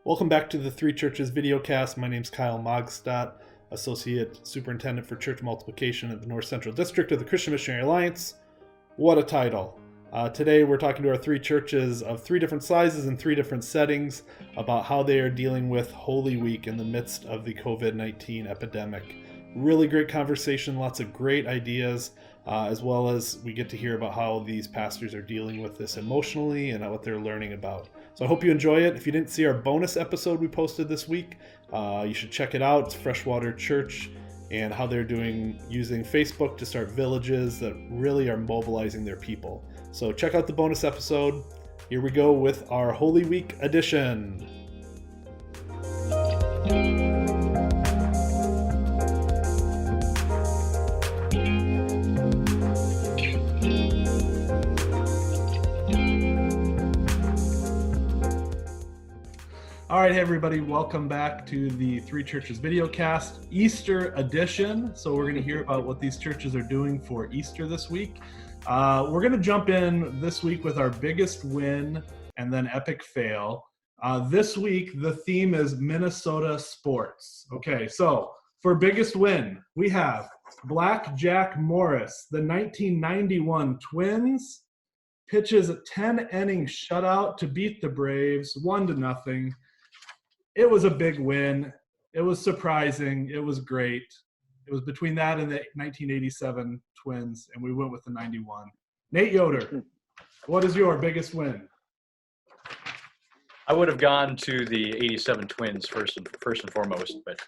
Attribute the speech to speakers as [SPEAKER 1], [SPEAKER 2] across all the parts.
[SPEAKER 1] Welcome back to the Three Churches videocast. My name's Kyle Mogstadt, Associate Superintendent for Church Multiplication at the North Central District of the Christian Missionary Alliance. What a title. Today we're talking to our three churches of three different sizes and three different settings about how they are dealing with Holy Week in the midst of the COVID-19 epidemic. Really great conversation, lots of great ideas, as well as we get to hear about how these pastors are dealing with this emotionally and what they're learning about. So I hope you enjoy it. If you didn't see our bonus episode we posted this week, you should check it out. It's Freshwater Church and how they're doing using Facebook to start villages that really are mobilizing their people. So check out the bonus episode. Here we go with our Holy Week edition. All right, hey everybody, welcome back to the Three Churches videocast, Easter edition. So we're going to hear about what these churches are doing for Easter this week. We're going to jump in this week with our biggest win and then epic fail. This week, the theme is Minnesota sports. Okay, so for biggest win, we have Black Jack Morris, the 1991 Twins, pitches a 10-inning shutout to beat the Braves 1-0. It was a big win. It was surprising. It was great. It was between that and the 1987 Twins, and we went with the 91. Nate Yoder, what is your biggest win?
[SPEAKER 2] I would have gone to the 87 Twins first and foremost, but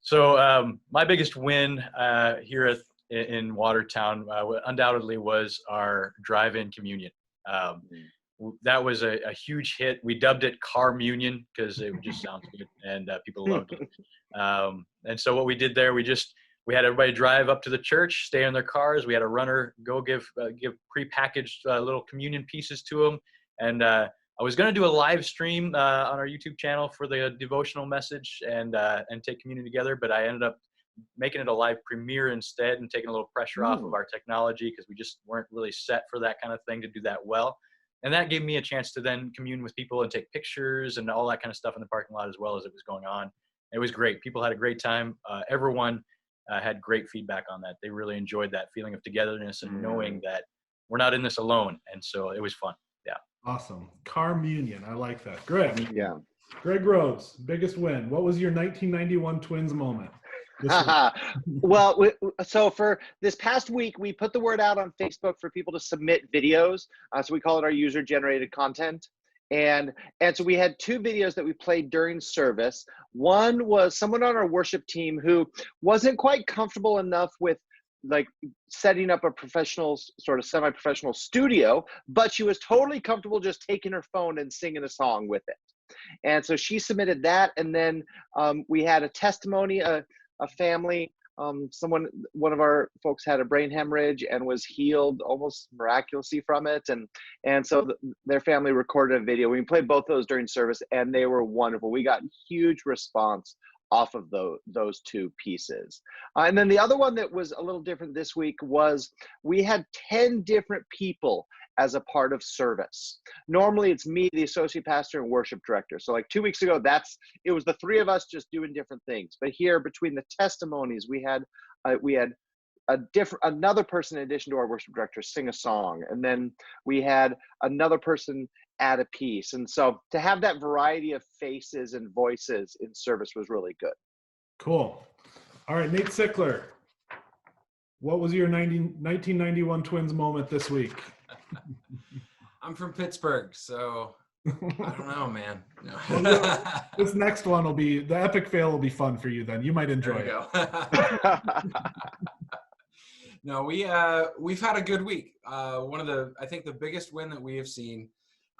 [SPEAKER 2] so my biggest win here in Watertown undoubtedly was our drive-in communion. That was a huge hit. We dubbed it Car-Munion because it just sounds good, and people loved it. And so what we did there, we had everybody drive up to the church, stay in their cars. We had a runner go give prepackaged little communion pieces to them. And I was going to do a live stream on our YouTube channel for the devotional message and take communion together, but I ended up making it a live premiere instead and taking a little pressure off of our technology because we just weren't really set for that kind of thing to do that well. And that gave me a chance to then commune with people and take pictures and all that kind of stuff in the parking lot as well as it was going on. It was great. People had a great time. Everyone had great feedback on that. They really enjoyed that feeling of togetherness and knowing that we're not in this alone. And so it was fun. Yeah.
[SPEAKER 1] Awesome. Car-Munion. I like that. Greg.
[SPEAKER 3] Yeah.
[SPEAKER 1] Greg Rose, biggest win. What was your 1991 Twins moment?
[SPEAKER 3] Well, so for this past week, we put the word out on Facebook for people to submit videos. So we call it our user-generated content. And so we had two videos that we played during service. One was someone on our worship team who wasn't quite comfortable enough with like setting up a professional, sort of semi-professional studio, but she was totally comfortable just taking her phone and singing a song with it. And so she submitted that. And then we had a testimony, a family, one of our folks had a brain hemorrhage and was healed almost miraculously from it. And so their family recorded a video. We played both those during service and they were wonderful. We got huge response off of those two pieces. And then the other one that was a little different this week was we had 10 different people as a part of service. Normally it's me, the associate pastor and worship director. So like 2 weeks ago, it was the three of us just doing different things. But here between the testimonies, we had another person in addition to our worship director sing a song. And then we had another person add a piece. And so to have that variety of faces and voices in service was really good.
[SPEAKER 1] Cool. All right, Nate Sickler, what was your 1991 Twins moment this week?
[SPEAKER 4] I'm from Pittsburgh, so I don't know, man. No.
[SPEAKER 1] Well, this next one the epic fail will be fun for you then. You might enjoy it.
[SPEAKER 4] No, we've had a good week. I think the biggest win that we have seen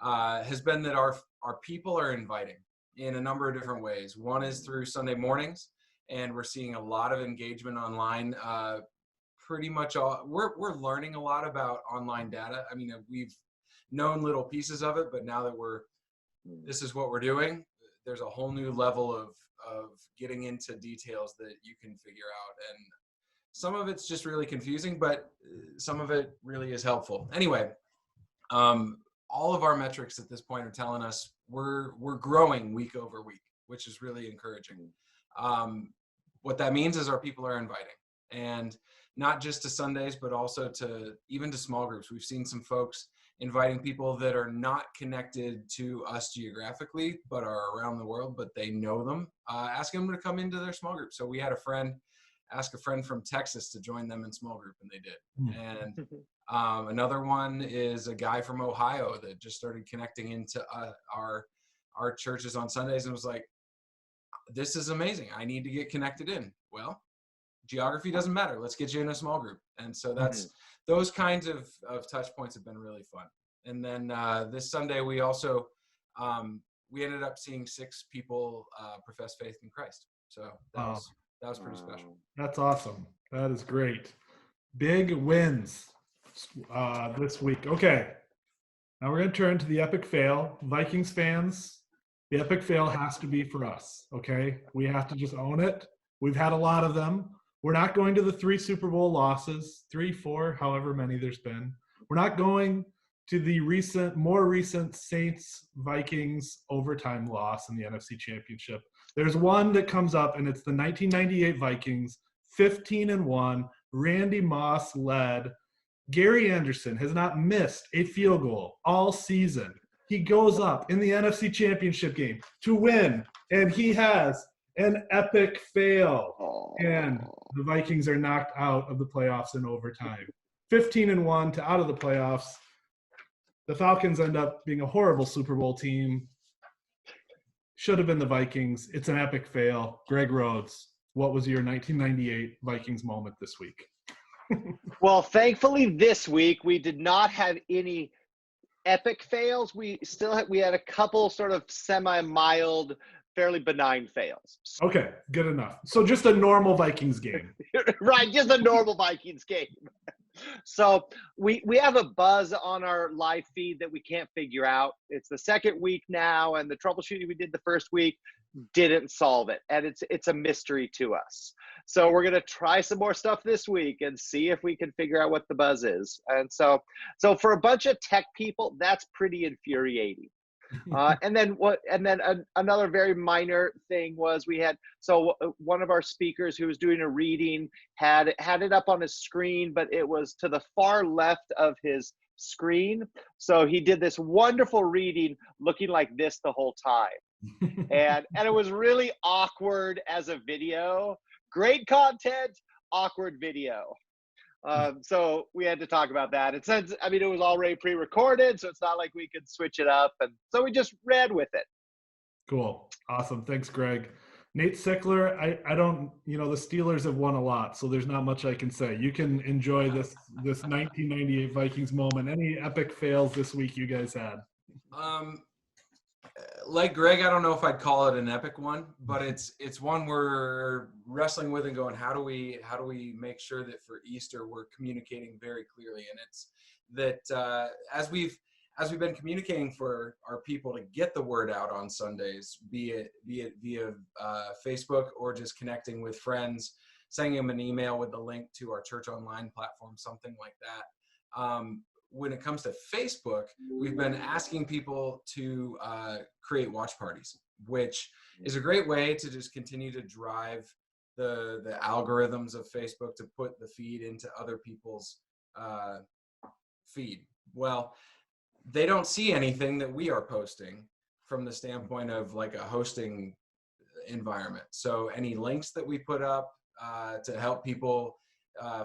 [SPEAKER 4] has been that our people are inviting in a number of different ways. One is through Sunday mornings, and we're seeing a lot of engagement online. Pretty much all we're learning a lot about online data. I mean, we've known little pieces of it, but now that this is what we're doing, there's a whole new level of getting into details that you can figure out. And some of it's just really confusing, but some of it really is helpful. Anyway, all of our metrics at this point are telling us we're growing week over week, which is really encouraging. What that means is our people are inviting, and not just to Sundays, but also to even to small groups. We've seen some folks inviting people that are not connected to us geographically, but are around the world, but they know them, asking them to come into their small group. So we had a friend ask a friend from Texas to join them in small group, and they did. And another one is a guy from Ohio that just started connecting into our churches on Sundays and was like, this is amazing. I need to get connected in. Well, geography doesn't matter. Let's get you in a small group. And so that's those kinds of touch points have been really fun. And then this Sunday, we also, we ended up seeing 6 people profess faith in Christ. So that was pretty special.
[SPEAKER 1] That's awesome. That is great. Big wins this week. Okay. Now we're going to turn to the epic fail. Vikings fans, the epic fail has to be for us. Okay. We have to just own it. We've had a lot of them. We're not going to the 3 Super Bowl losses, 3, 4, however many there's been. We're not going to the more recent Saints Vikings overtime loss in the NFC Championship. There's one that comes up, and it's the 1998 Vikings, 15-1. Randy Moss led. Gary Anderson has not missed a field goal all season. He goes up in the NFC Championship game to win, and he has an epic fail. And the Vikings are knocked out of the playoffs in overtime. 15-1 to out of the playoffs. The Falcons end up being a horrible Super Bowl team. Should have been the Vikings. It's an epic fail. Greg Rhodes, what was your 1998 Vikings moment this week?
[SPEAKER 3] Well, thankfully this week we did not have any epic fails. We had a couple sort of semi-mild, fairly benign fails.
[SPEAKER 1] Okay, good enough. So just a normal Vikings game.
[SPEAKER 3] Right, just a normal Vikings game. So we have a buzz on our live feed that we can't figure out. It's the second week now, and the troubleshooting we did the first week didn't solve it, and it's a mystery to us. So we're gonna try some more stuff this week and see if we can figure out what the buzz is. And so for a bunch of tech people, that's pretty infuriating. And then another very minor thing was one of our speakers who was doing a reading had it up on his screen, but it was to the far left of his screen. So he did this wonderful reading looking like this the whole time. And it was really awkward as a video. Great content, awkward video. So we had to talk about that. It was already pre-recorded, so it's not like we could switch it up. And so we just ran with it.
[SPEAKER 1] Cool. Awesome. Thanks, Greg. Nate Sickler, I don't, the Steelers have won a lot, so there's not much I can say. You can enjoy this 1998 Vikings moment. Any epic fails this week you guys had?
[SPEAKER 4] Like Greg, I don't know if I'd call it an epic one, but it's one we're wrestling with and going, how do we make sure that for Easter we're communicating very clearly? And it's that as we've been communicating for our people to get the word out on Sundays, be it via Facebook or just connecting with friends, sending them an email with the link to our church online platform, something like that. When it comes to Facebook, we've been asking people to create watch parties, which is a great way to just continue to drive the algorithms of Facebook to put the feed into other people's feed. Well, they don't see anything that we are posting from the standpoint of like a hosting environment. So any links that we put up to help people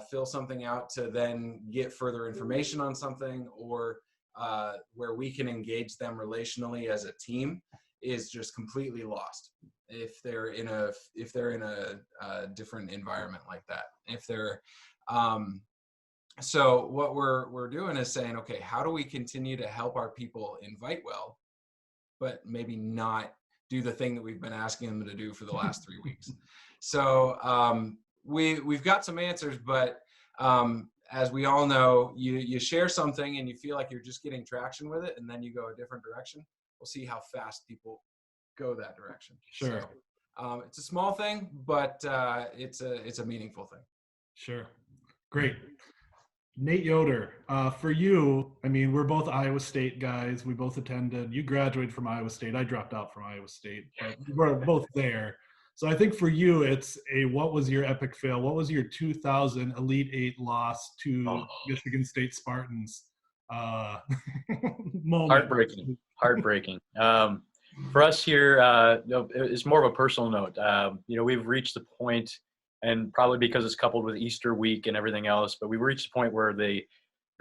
[SPEAKER 4] fill something out to then get further information on something, or where we can engage them relationally as a team, is just completely lost if they're in a different environment like that. So what we're doing is saying, okay, how do we continue to help our people invite well, but maybe not do the thing that we've been asking them to do for the last 3 weeks? So we've got some answers, but as we all know, you share something and you feel like you're just getting traction with it, and then you go a different direction. We'll see how fast people go that direction.
[SPEAKER 1] Sure.
[SPEAKER 4] So, it's a small thing, but it's a meaningful thing.
[SPEAKER 1] Sure. Great. Nate Yoder, for you, I mean, we're both Iowa State guys. We both attended. You graduated from Iowa State. I dropped out from Iowa State, but we're both there. So I think for you, it's what was your epic fail? What was your 2000 Elite Eight loss to
[SPEAKER 2] Oh,
[SPEAKER 1] Michigan State Spartans moment?
[SPEAKER 2] heartbreaking. For us here, it's more of a personal note. We've reached the point, and probably because it's coupled with Easter week and everything else, but we've reached the point where the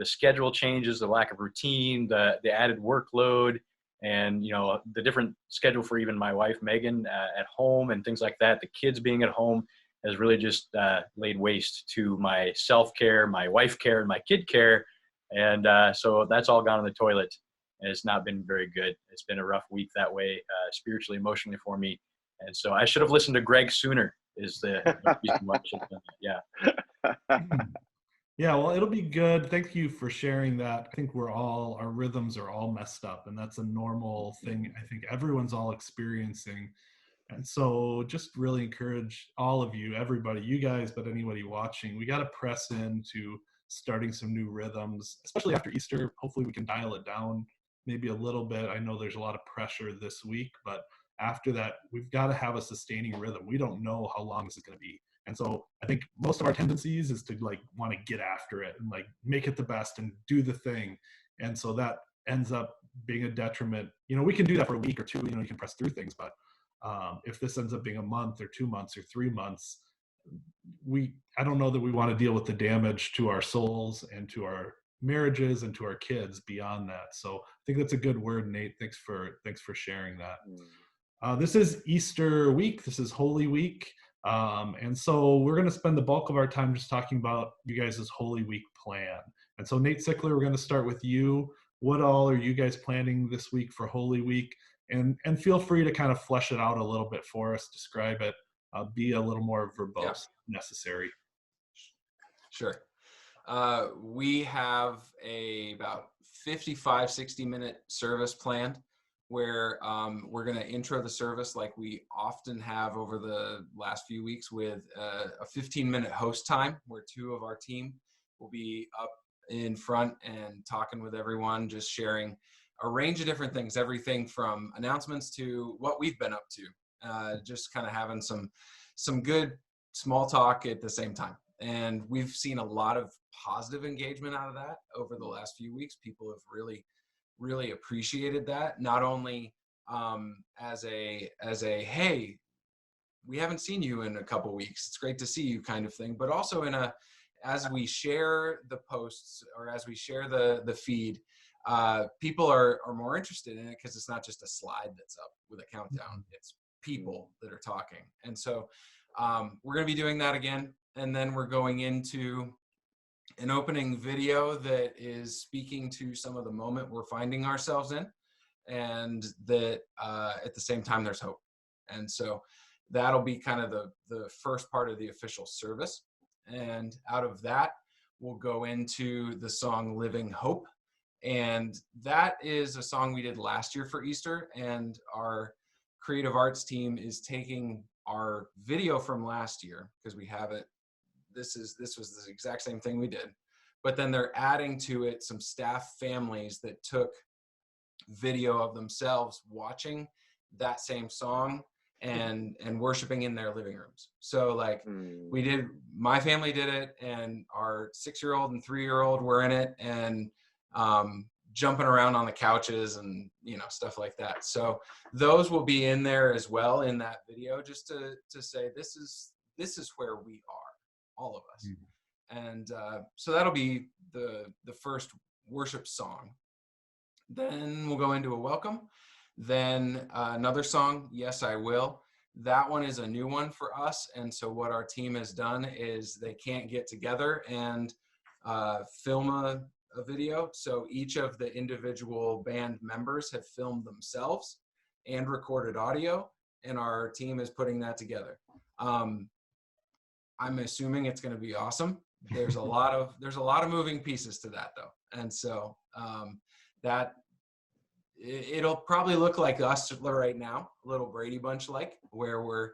[SPEAKER 2] schedule changes, the lack of routine, the added workload, and the different schedule for even my wife Megan at home and things like that. The kids being at home has really just laid waste to my self-care, my wife care, and my kid care, and so that's all gone in the toilet. And it's not been very good. It's been a rough week that way, spiritually, emotionally for me. And so I should have listened to Greg sooner. Is the reason why I should have done that. Yeah.
[SPEAKER 1] Yeah, well, it'll be good. Thank you for sharing that. I think our rhythms are all messed up, and that's a normal thing I think everyone's all experiencing. And so just really encourage all of you, everybody, you guys, but anybody watching, we got to press into starting some new rhythms, especially after Easter. Hopefully we can dial it down maybe a little bit. I know there's a lot of pressure this week, but after that, we've got to have a sustaining rhythm. We don't know how long this is going to be. And so I think most of our tendencies is to want to get after it and make it the best and do the thing. And so that ends up being a detriment. We can do that for a week or two, you can press through things, but if this ends up being a month or 2 months or 3 months, I don't know that we want to deal with the damage to our souls and to our marriages and to our kids beyond that. So I think that's a good word, Nate. Thanks for sharing that. This is Easter week. This is Holy Week. And so we're going to spend the bulk of our time just talking about you guys' Holy Week plan. And so Nate Sickler, we're going to start with you. What all are you guys planning this week for Holy Week? And feel free to kind of flesh it out a little bit for us, describe it, be a little more verbose if necessary.
[SPEAKER 4] Sure. We have about 55, 60-minute service planned where we're going to intro the service like we often have over the last few weeks with a 15-minute host time where two of our team will be up in front and talking with everyone, just sharing a range of different things, everything from announcements to what we've been up to, just kind of having some good small talk at the same time. And we've seen a lot of positive engagement out of that over the last few weeks. People have really appreciated that, not only as a hey, we haven't seen you in a couple weeks, it's great to see you kind of thing, but also as we share the posts or as we share the feed, people are more interested in it because it's not just a slide that's up with a countdown, it's people that are talking. And so we're going to be doing that again, and then we're going into an opening video that is speaking to some of the moment we're finding ourselves in, and that at the same time there's hope. And so that'll be kind of the first part of the official service. And out of that, we'll go into the song Living Hope. And that is a song we did last year for Easter, and our creative arts team is taking our video from last year, because we have it. This was the exact same thing we did, but then they're adding to it some staff families that took video of themselves watching that same song and worshiping in their living rooms. So my family did it, and our 6-year-old and 3-year-old were in it, and jumping around on the couches and stuff like that. So those will be in there as well in that video, just to say this is where we are, all of us. And so that'll be the first worship song. Then we'll go into a welcome. Then another song, Yes, I Will. That one is a new one for us. And so what our team has done is they can't get together and film a video. So each of the individual band members have filmed themselves and recorded audio, and our team is putting that together. I'm assuming it's going to be awesome. There's a lot of moving pieces to that though. And so that it'll probably look like us right now, a little Brady Bunch like, where we're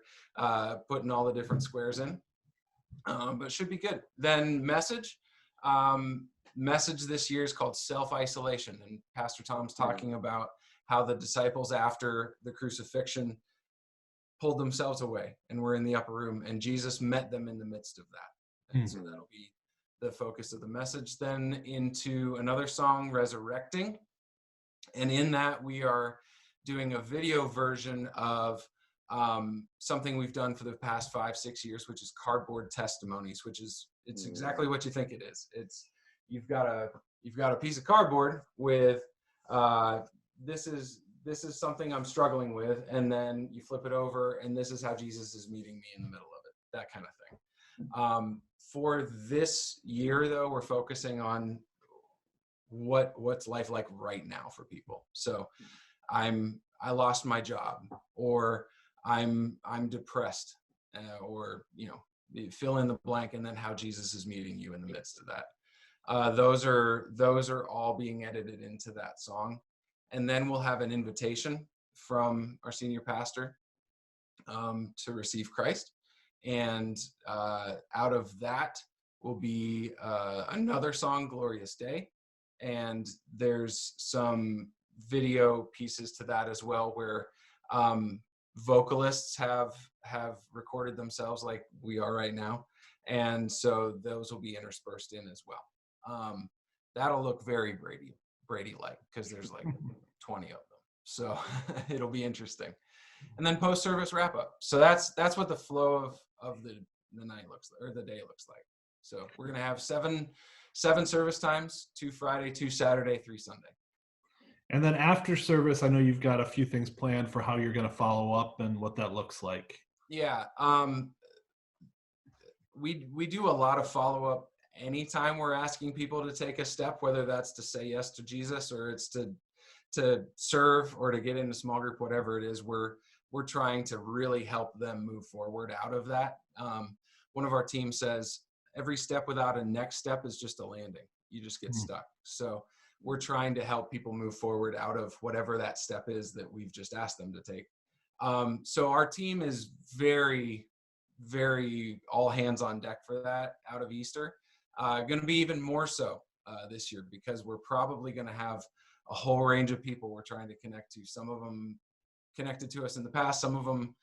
[SPEAKER 4] putting all the different squares in, but should be good. Then message. message this year is called self-isolation. And Pastor Tom's talking about how the disciples after the crucifixion pulled themselves away and were in the upper room, and Jesus met them in the midst of that. And so that'll be the focus of the message. Then into another song, Resurrecting. And in that we are doing a video version of something we've done for the past 5-6 years, which is cardboard testimonies, which is, it's exactly what you think it is. It's, you've got a piece of cardboard with, this is something I'm struggling with, and then you flip it over and this is how Jesus is meeting me in the middle of it, that kind of thing. For this year though, we're focusing on what's life like right now for people. So I lost my job, or I'm depressed, or, you know, fill in the blank, and then how Jesus is meeting you in the midst of that. Those are all being edited into that song. And then we'll have an invitation from our senior pastor to receive Christ. And out of that will be another song, Glorious Day. And there's some video pieces to that as well, where vocalists have recorded themselves like we are right now. And so those will be interspersed in as well. That'll look very Brady-like, because there's like 20 of them. So it'll be interesting. And then post-service wrap-up. So that's what the flow of the night looks like, or the day looks like. So we're going to have seven service times, 2 Friday, 2 Saturday, 3 Sunday.
[SPEAKER 1] And then after service, I know you've got a few things planned for how you're going to follow up and what that looks like.
[SPEAKER 4] Yeah. We do a lot of follow-up anytime we're asking people to take a step, whether that's to say yes to Jesus, or it's to serve, or to get into small group, whatever it is, we're trying to really help them move forward out of that. One of our team says, every step without a next step is just a landing. You just get stuck. So we're trying to help people move forward out of whatever that step is that we've just asked them to take. So our team is very, very all hands on deck for that out of Easter. Going to be even more so this year, because we're probably going to have a whole range of people we're trying to connect to. Some of them connected to us in the past, some of them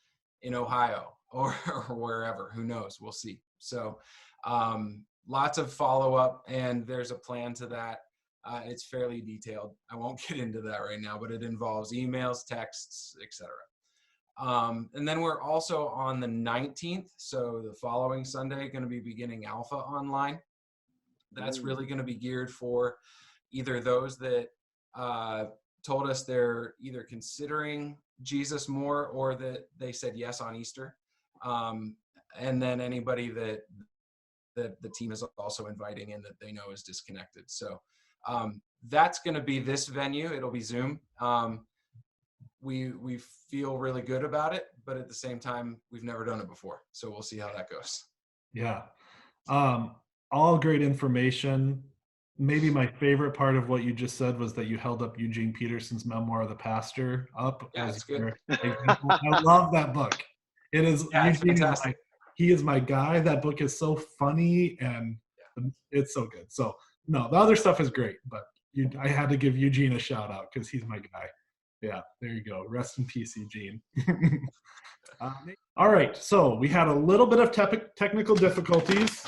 [SPEAKER 4] in Ohio or wherever, who knows, we'll see. So lots of follow-up, and there's a plan to that. It's fairly detailed. I won't get into that right now, but it involves emails, texts, etc. And then we're also on the 19th, so the following Sunday, going to be beginning Alpha online. That's really going to be geared for either those that told us they're either considering Jesus more, or that they said yes on Easter. And then anybody that the team is also inviting in that they know is disconnected. So that's going to be this venue. It'll be Zoom. We feel really good about it, but at the same time, we've never done it before. So we'll see how that goes.
[SPEAKER 1] Yeah. All great information. Maybe my favorite part of what you just said was that you held up Eugene Peterson's Memoir of the Pastor up.
[SPEAKER 4] Yeah, it's good.
[SPEAKER 1] Example. I love that book. It is,
[SPEAKER 4] Yeah,
[SPEAKER 1] Eugene
[SPEAKER 4] it's
[SPEAKER 1] is
[SPEAKER 4] fantastic.
[SPEAKER 1] he is my guy. That book is so funny, and it's so good. So no, the other stuff is great, but I had to give Eugene a shout out because he's my guy. Yeah, there you go. Rest in peace, Eugene. All right, so we had a little bit of technical difficulties.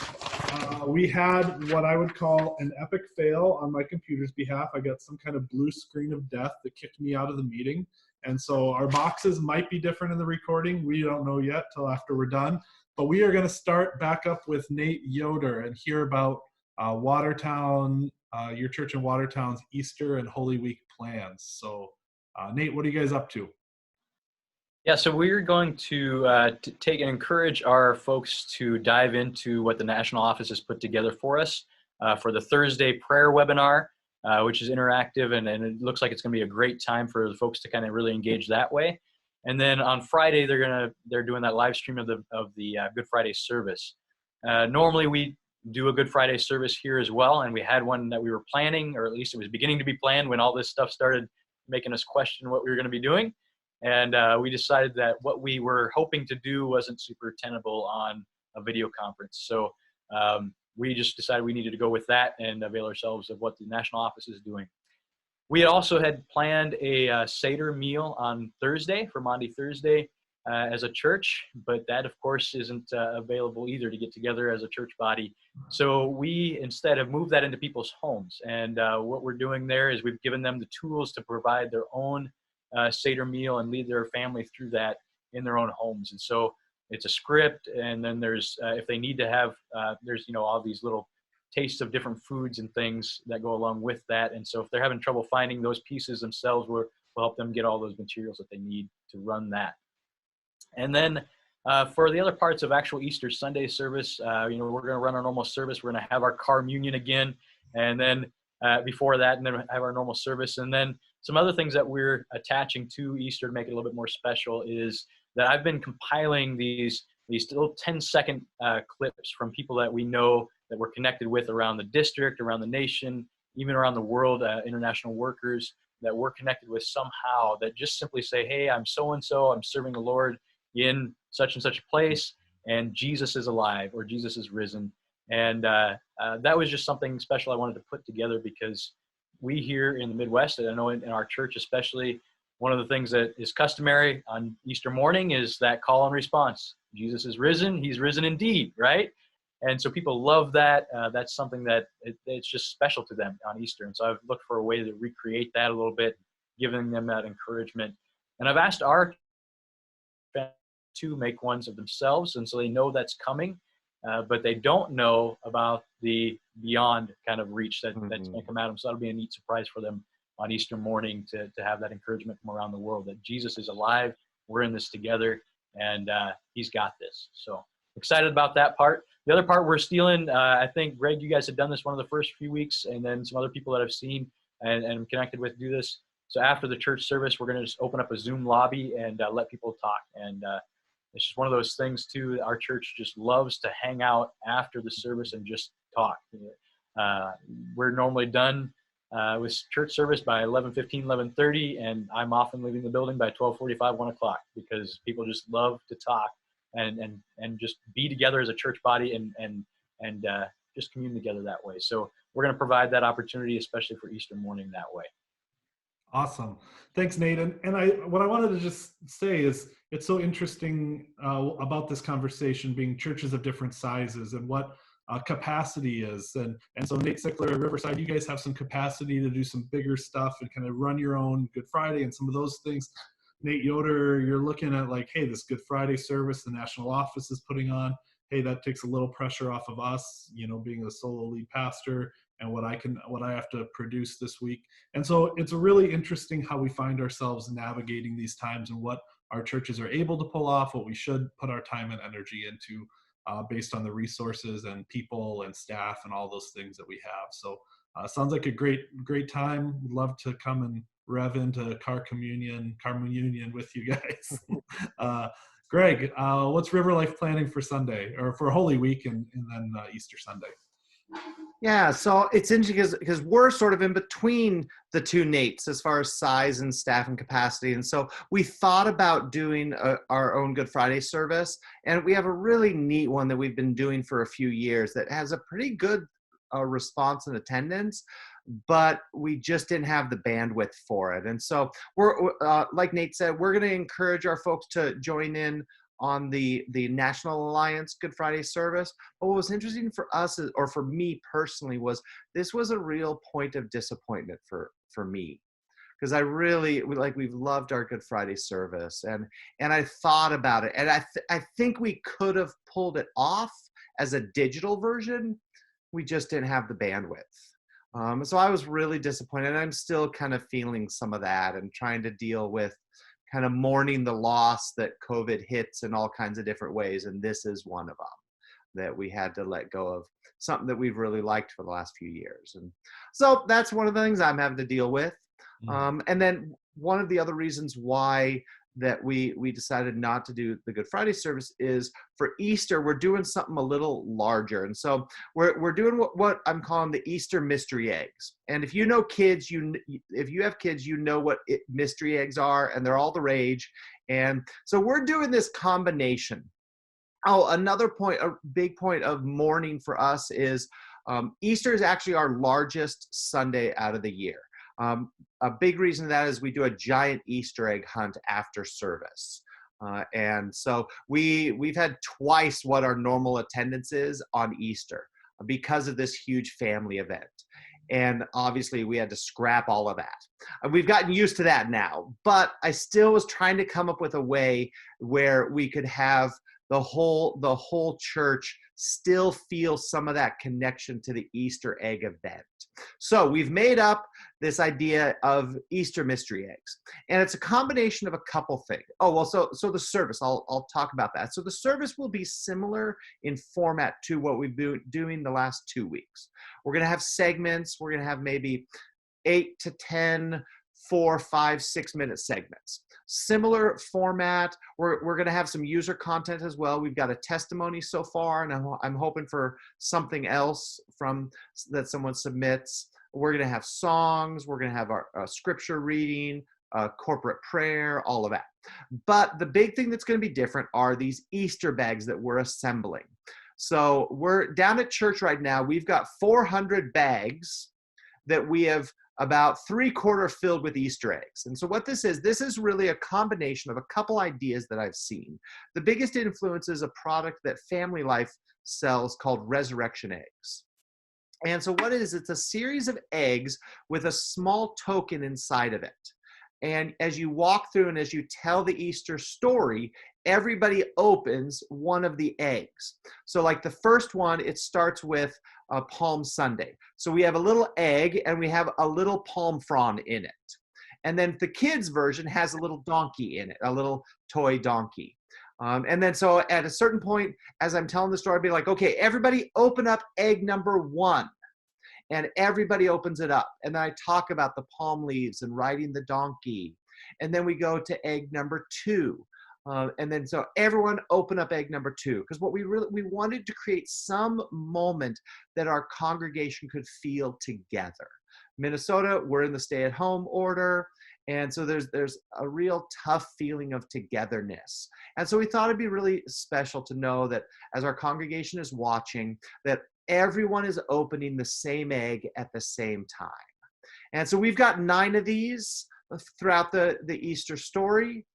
[SPEAKER 1] We had what I would call an epic fail on my computer's behalf. I got some kind of blue screen of death that kicked me out of the meeting. And so our boxes might be different in the recording. We don't know yet till after we're done. But we are going to start back up with Nate Yoder and hear about Watertown, your church in Watertown's Easter and Holy Week plans. So Nate, what are you guys up to?
[SPEAKER 2] Yeah, so we're going to take and encourage our folks to dive into what the national office has put together for us for the Thursday prayer webinar, which is interactive, and it looks like it's going to be a great time for the folks to kind of really engage that way. And then on Friday, they're doing that live stream of the Good Friday service. Normally we do a Good Friday service here as well, and we had one that we were planning, or at least it was beginning to be planned when all this stuff started making us question what we were going to be doing. And we decided that what we were hoping to do wasn't super tenable on a video conference. So we just decided we needed to go with that and avail ourselves of what the national office is doing. We also had planned a Seder meal on Thursday, for Maundy Thursday, as a church, but that, of course, isn't available either to get together as a church body. So we instead have moved that into people's homes. And what we're doing there is we've given them the tools to provide their own Seder meal and lead their family through that in their own homes. And so it's a script, and then there's, if they need to have, there's, all these little tastes of different foods and things that go along with that. And so if they're having trouble finding those pieces themselves, we'll help them get all those materials that they need to run that. And then for the other parts of actual Easter Sunday service, we're going to run our normal service. We're going to have our communion again, and then before that, and then have our normal service. And then some other things that we're attaching to Easter to make it a little bit more special is that I've been compiling these little 10-second clips from people that we know that we're connected with around the district, around the nation, even around the world, international workers that we're connected with somehow, that just simply say, hey, I'm so-and-so, I'm serving the Lord in such and such a place, and Jesus is alive, or Jesus is risen. And that was just something special I wanted to put together, because we here in the Midwest, and I know in our church especially, one of the things that is customary on Easter morning is that call and response. Jesus is risen, he's risen indeed, right? And so people love that. That's something that it's just special to them on Easter. And so I've looked for a way to recreate that a little bit, giving them that encouragement. And I've asked our to make ones of themselves, and so they know that's coming, but they don't know about the beyond kind of reach that's going to come at them. So that'll be a neat surprise for them on Easter morning to have that encouragement from around the world that Jesus is alive, we're in this together, and he's got this. So excited about that part. The other part we're stealing, I think, Greg, you guys had done this one of the first few weeks, and then some other people that I've seen and connected with do this. So after the church service, we're going to just open up a Zoom lobby and let people talk. And it's just one of those things, too. Our church just loves to hang out after the service and just talk. We're normally done with church service by 11:15, 11:30, and I'm often leaving the building by 12:45, 1 o'clock, because people just love to talk and just be together as a church body and just commune together that way. So we're going to provide that opportunity, especially for Easter morning, that way.
[SPEAKER 1] Awesome. Thanks, Nate. And what I wanted to just say is it's so interesting about this conversation being churches of different sizes and what capacity is. And so Nate Sickler at Riverside, you guys have some capacity to do some bigger stuff and kind of run your own Good Friday and some of those things. Nate Yoder, you're looking at like, hey, this Good Friday service the national office is putting on, hey, that takes a little pressure off of us, being a solo lead pastor and what I have to produce this week. And so it's really interesting how we find ourselves navigating these times and what our churches are able to pull off, what we should put our time and energy into based on the resources and people and staff and all those things that we have. So sounds like a great time. We'd love to come and rev into car communion with you guys. Greg, what's River Life planning for Sunday or for Holy Week and then Easter Sunday?
[SPEAKER 3] Yeah, so it's interesting because we're sort of in between the two Nates as far as size and staff and capacity. And so we thought about doing our own Good Friday service. And we have a really neat one that we've been doing for a few years that has a pretty good response and attendance, but we just didn't have the bandwidth for it. And so we're, like Nate said, we're going to encourage our folks to join in on the National Alliance Good Friday service. But what was interesting for us, or for me personally, was this was a real point of disappointment for me. Because I really, we've loved our Good Friday service. And I thought about it. And I think we could have pulled it off as a digital version. We just didn't have the bandwidth. So I was really disappointed. And I'm still kind of feeling some of that and trying to deal with kind of mourning the loss that COVID hits in all kinds of different ways. And this is one of them, that we had to let go of something that we've really liked for the last few years. And so that's one of the things I'm having to deal with. And then one of the other reasons why that we decided not to do the Good Friday service is for Easter, we're doing something a little larger. And so we're doing what I'm calling the Easter mystery eggs. And if you know kids, if you have kids, you know what mystery eggs are, and they're all the rage. And so we're doing this combination Oh, another point, a big point of mourning for us is Easter is actually our largest Sunday out of the year. A big reason that is we do a giant Easter egg hunt after service. And so we've had twice what our normal attendance is on Easter because of this huge family event. And obviously we had to scrap all of that. And we've gotten used to that now, but I still was trying to come up with a way where we could have the whole church still feel some of that connection to the Easter egg event. So we've made up this idea of Easter mystery eggs, and it's a combination of a couple things. Oh, well, so the service, I'll talk about that. So the service will be similar in format to what we've been doing the last 2 weeks. We're going to have segments. We're going to have maybe 8 to 10, 4, 5, 6 minute segments. Similar format. We're going to have some user content as well. We've got a testimony so far, and I'm hoping for something else from that someone submits. We're going to have songs. We're going to have our scripture reading, corporate prayer, all of that. But the big thing that's going to be different are these Easter bags that we're assembling. So we're down at church right now. We've got 400 bags that we have about 3/4 filled with Easter eggs. And so what this is really a combination of a couple ideas that I've seen. The biggest influence is a product that Family Life sells called Resurrection Eggs. And so what it is, it's a series of eggs with a small token inside of it. And as you walk through and as you tell the Easter story, everybody opens one of the eggs. So like the first one, it starts with Palm Sunday. So we have a little egg and we have a little palm frond in it. And then the kids version has a little donkey in it, a little toy donkey. And then so at a certain point, as I'm telling the story, I'd be like, okay, everybody open up egg number 1. And everybody opens it up. And then I talk about the palm leaves and riding the donkey. And then we go to egg number 2. And then so everyone open up egg number 2. Because what we wanted to create some moment that our congregation could feel together. Minnesota, we're in the stay-at-home order. And so there's a real tough feeling of togetherness. And so we thought it'd be really special to know that as our congregation is watching, that everyone is opening the same egg at the same time. And so we've got 9 of these throughout the Easter story.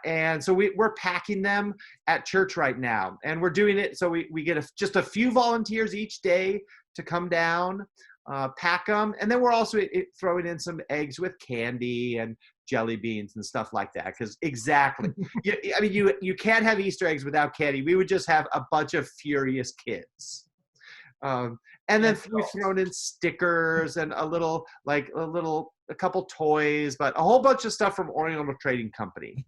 [SPEAKER 3] And so we're packing them at church right now. And we're doing it so we get just a few volunteers each day to come down, pack them. And then we're also throwing in some eggs with candy and jelly beans and stuff like that. Because exactly, you can't have Easter eggs without candy. We would just have a bunch of furious kids. And then we've thrown in stickers and a couple toys, but a whole bunch of stuff from Oriental Trading Company.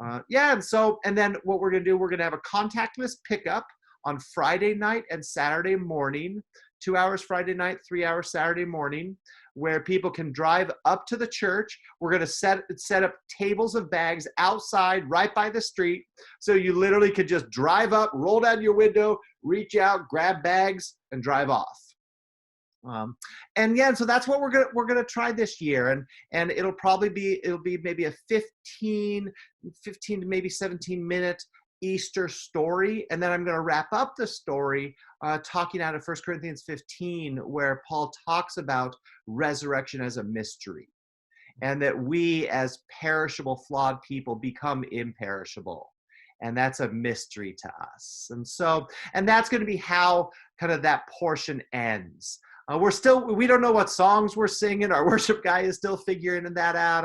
[SPEAKER 3] And then what we're going to do, we're going to have a contactless pickup on Friday night and Saturday morning, 2 hours Friday night, 3 hours Saturday morning, where people can drive up to the church. We're going to set up tables of bags outside right by the street. So you literally could just drive up, roll down your window, reach out, grab bags, and drive off. So that's what we're gonna try this year, and it'll be maybe a 15 to maybe 17 minute Easter story, and then I'm going to wrap up the story talking out of 1 Corinthians 15, where Paul talks about resurrection as a mystery, and that we as perishable, flawed people become imperishable. And that's a mystery to us. And that's going to be how kind of that portion ends. We don't know what songs we're singing. Our worship guy is still figuring that out.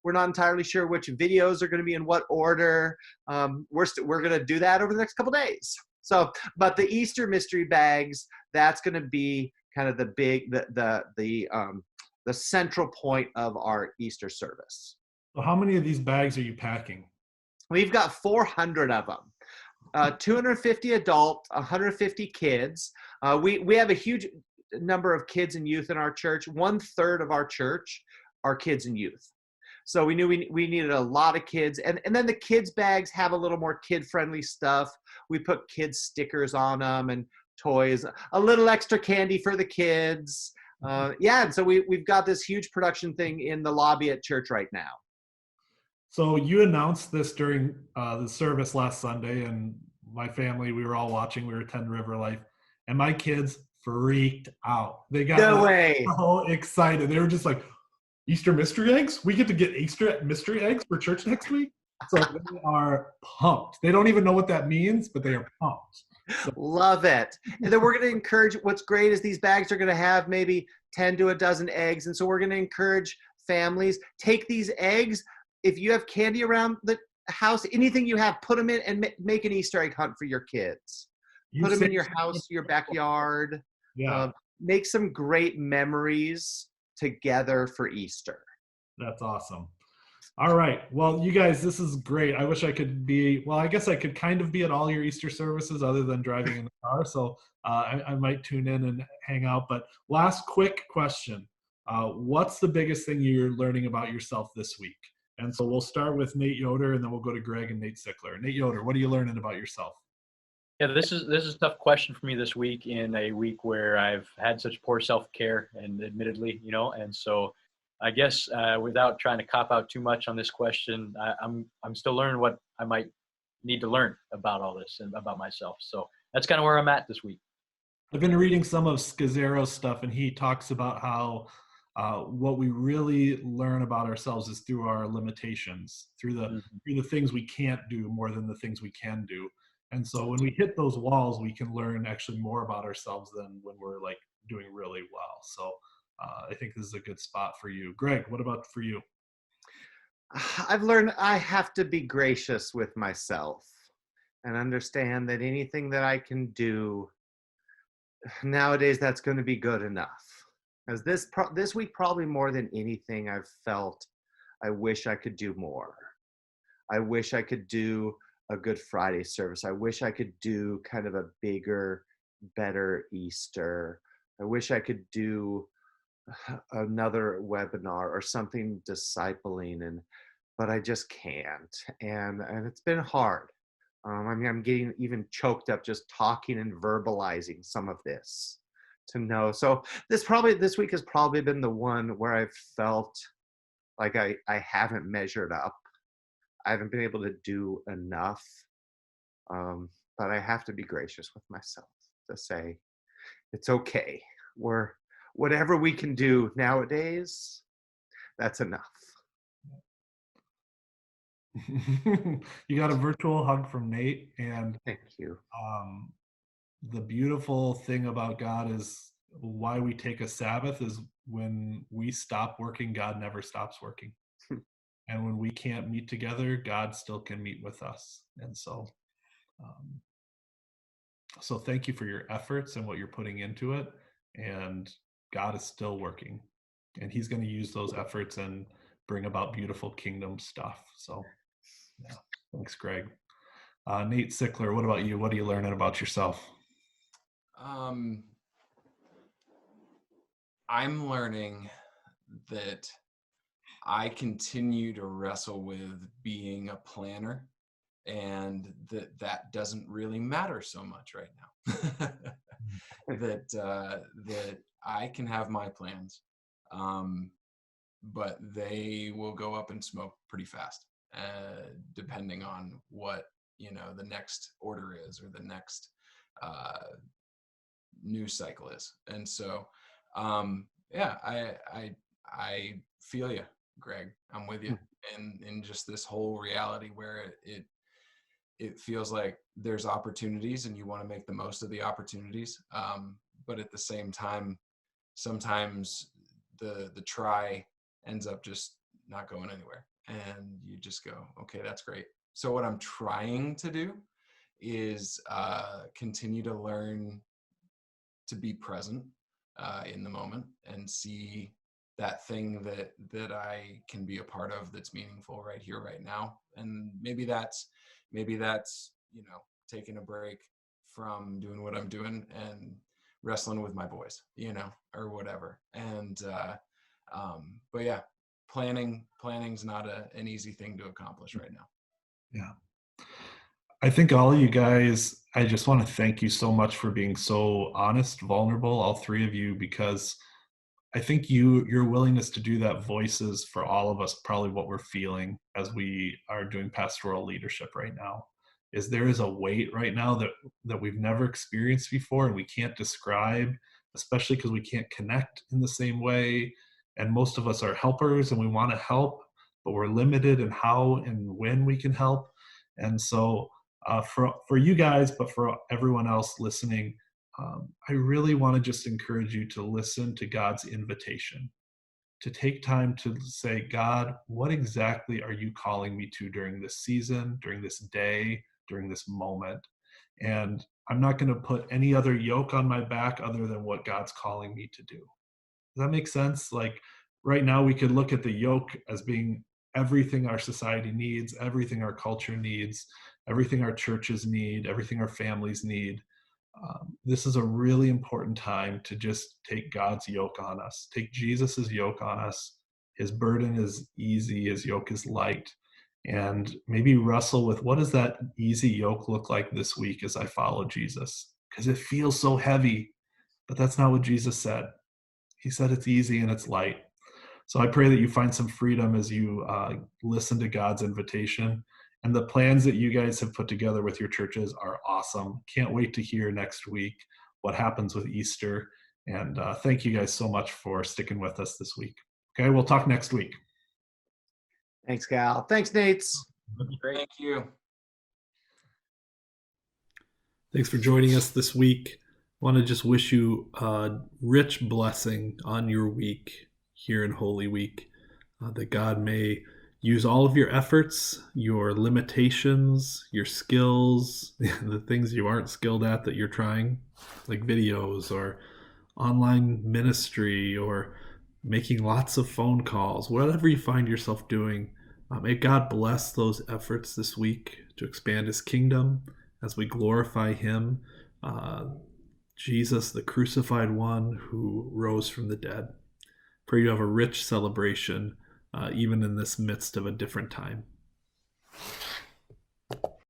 [SPEAKER 3] We're not entirely sure which videos are going to be in what order. We're going to do that over the next couple days. So, but the Easter mystery bags, that's going to be kind of the central point of our Easter service.
[SPEAKER 1] So how many of these bags are you packing?
[SPEAKER 3] We've got 400 of them, 250 adult, 150 kids. We have a huge number of kids and youth in our church. 1/3 of our church are kids and youth. So we knew we needed a lot of kids. And then the kids bags have a little more kid-friendly stuff. We put kids stickers on them and toys, a little extra candy for the kids. And so we've got this huge production thing in the lobby at church right now.
[SPEAKER 1] So you announced this during the service last Sunday, and my family, we were all watching. We were 10 River Life, and my kids freaked out. They got
[SPEAKER 3] No
[SPEAKER 1] like,
[SPEAKER 3] way.
[SPEAKER 1] so excited. They were just like, Easter mystery eggs? We get to get Easter mystery eggs for church next week? So they are pumped. They don't even know what that means, but they are pumped. So,
[SPEAKER 3] Love it. And then we're going to encourage, what's great is these bags are going to have maybe 10 to a dozen eggs. And so we're going to encourage families, take these eggs. If you have candy around the house, anything you have, put them in and make an Easter egg hunt for your kids.
[SPEAKER 1] you
[SPEAKER 3] Put them
[SPEAKER 1] say-
[SPEAKER 3] in your house, your backyard.
[SPEAKER 1] Yeah,
[SPEAKER 3] Make some great memories together for Easter.
[SPEAKER 1] that's awesome. All right. Well, you guys, this is great. I wish I could be, well, I guess I could kind of be at all your Easter services other than driving in the car. So I might tune in and hang out. But last quick question. What's the biggest thing you're learning about yourself this week? And so we'll start with Nate Yoder, and then we'll go to Greg and Nate Sickler. Nate Yoder, what are you learning about yourself?
[SPEAKER 2] Yeah, this is a tough question for me this week, in a week where I've had such poor self-care, and admittedly, and so I guess without trying to cop out too much on this question, I'm still learning what I might need to learn about all this and about myself. So that's kind of where I'm at this week.
[SPEAKER 1] I've been reading some of Scazzero's stuff, and he talks about how what we really learn about ourselves is through our limitations, through the things we can't do more than the things we can do. And so when we hit those walls, we can learn actually more about ourselves than when we're like doing really well. So I think this is a good spot for you. Greg, what about for you?
[SPEAKER 3] I've learned I have to be gracious with myself and understand that anything that I can do nowadays, that's going to be good enough. As this week, probably more than anything, I've felt I wish I could do more. I wish I could do a Good Friday service. I wish I could do kind of a bigger, better Easter. I wish I could do another webinar or something discipling, but I just can't. And it's been hard. I mean, I'm getting even choked up just talking and verbalizing some of this to know. So this week has probably been the one where I've felt like I haven't measured up. I haven't been able to do enough. But I have to be gracious with myself to say, it's okay. Whatever we can do nowadays, that's enough.
[SPEAKER 1] You got a virtual hug from Nate, and
[SPEAKER 3] Thank you.
[SPEAKER 1] the beautiful thing about God is why we take a Sabbath is when we stop working, God never stops working. And when we can't meet together, God still can meet with us. And so thank you for your efforts and what you're putting into it. And God is still working, and he's going to use those efforts and bring about beautiful kingdom stuff. So yeah, thanks, Greg. Nate Sickler, what about you? What are you learning about yourself?
[SPEAKER 4] I'm learning that I continue to wrestle with being a planner, and that doesn't really matter so much right now. that I can have my plans, but they will go up in smoke pretty fast, depending on what the next order is or the next news cycle is. And so yeah, I feel you, Greg. I'm with you in just this whole reality where it feels like there's opportunities and you want to make the most of the opportunities, but at the same time, sometimes the try ends up just not going anywhere, and you just go, okay, that's great. So what I'm trying to do is continue to learn to be present in the moment and see that thing that I can be a part of that's meaningful right here, right now. And maybe that's taking a break from doing what I'm doing and wrestling with my boys, or whatever. And but yeah, planning's not an easy thing to accomplish right now.
[SPEAKER 1] Yeah. I think all of you guys, I just want to thank you so much for being so honest, vulnerable, all three of you, because I think your willingness to do that voices for all of us probably what we're feeling as we are doing pastoral leadership right now. is there is a weight right now that we've never experienced before, and we can't describe, especially because we can't connect in the same way. And most of us are helpers and we want to help, but we're limited in how and when we can help. And so for you guys, but for everyone else listening, I really want to just encourage you to listen to God's invitation, to take time to say, God, what exactly are you calling me to during this season, during this day, during this moment? And I'm not going to put any other yoke on my back other than what God's calling me to do. Does that make sense? Like right now, we could look at the yoke as being everything our society needs, everything our culture needs, everything our churches need, everything our families need. This is a really important time to just take God's yoke on us, take Jesus's yoke on us. His burden is easy, his yoke is light. And maybe wrestle with, what does that easy yoke look like this week as I follow Jesus? Because it feels so heavy, but that's not what Jesus said. He said it's easy and it's light. So I pray that you find some freedom as you listen to God's invitation. And the plans that you guys have put together with your churches are awesome. Can't wait to hear next week what happens with Easter. And thank you guys so much for sticking with us this week. Okay, we'll talk next week.
[SPEAKER 3] Thanks, Cal. Thanks, Nate.
[SPEAKER 2] Great.
[SPEAKER 4] Thank you.
[SPEAKER 1] Thanks for joining us this week. I want to just wish you a rich blessing on your week here in Holy Week, that God may use all of your efforts, your limitations, your skills, the things you aren't skilled at that you're trying, like videos or online ministry or making lots of phone calls, whatever you find yourself doing. May God bless those efforts this week to expand his kingdom as we glorify him, Jesus, the crucified one who rose from the dead. Pray you have a rich celebration, even in this midst of a different time.